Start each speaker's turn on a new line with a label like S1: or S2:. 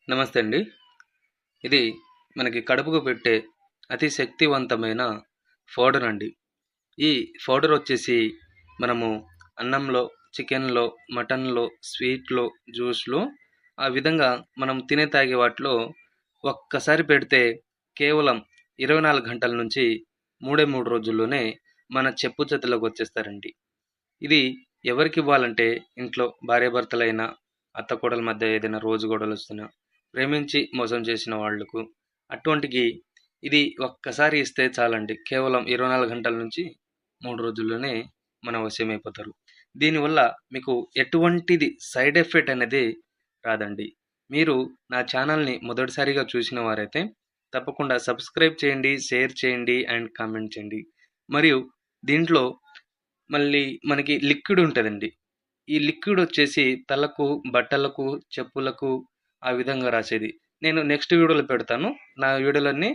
S1: నమస్తే అండి. ఇది మనకి కడుపుకు పెట్టే అతి శక్తివంతమైన పౌడర్ అండి. ఈ పౌడర్ వచ్చేసి మనము అన్నంలో, చికెన్‌లో, మటన్‌లో, స్వీట్‌లో, జ్యూస్‌లో ఆ విధంగా మనం తినే తాగే వాటిలో ఒక్కసారి పెడితే కేవలం 24 గంటల నుంచి 3 రోజుల్లోనే మన చెప్పు చేతుల్లోకి వచ్చేస్తారండి. ఇది ఎవరికివ్వాలంటే ఇంట్లో భార్యాభర్తలైనా, అత్త కోడళ్ళ మధ్య ఏదైనా రోజు గొడవలొస్తున్నా, ప్రేమించి మోసం చేసిన వాళ్ళకు అటువంటికి ఇది ఒక్కసారి ఇస్తే చాలండి. కేవలం 24 గంటల నుంచి 3 రోజుల్లోనే మన వశమైపోతారు. దీనివల్ల మీకు ఎటువంటిది సైడ్ ఎఫెక్ట్ అనేది రాదండి. మీరు నా ఛానల్‌ని మొదటిసారిగా చూసిన వారైతే తప్పకుండా సబ్స్క్రైబ్ చేయండి, షేర్ చేయండి అండ్ కామెంట్ చేయండి. మరియు దీంట్లో మళ్ళీ మనకి లిక్విడ్ ఉంటదండి. ఈ లిక్విడ్ వచ్చేసి తలకు, బట్టలకు, చెప్పులకు ఆ విధంగా రాసేది. నేను నెక్స్ట్ వీడియోలో పెడతాను. నా వీడియోలన్నీ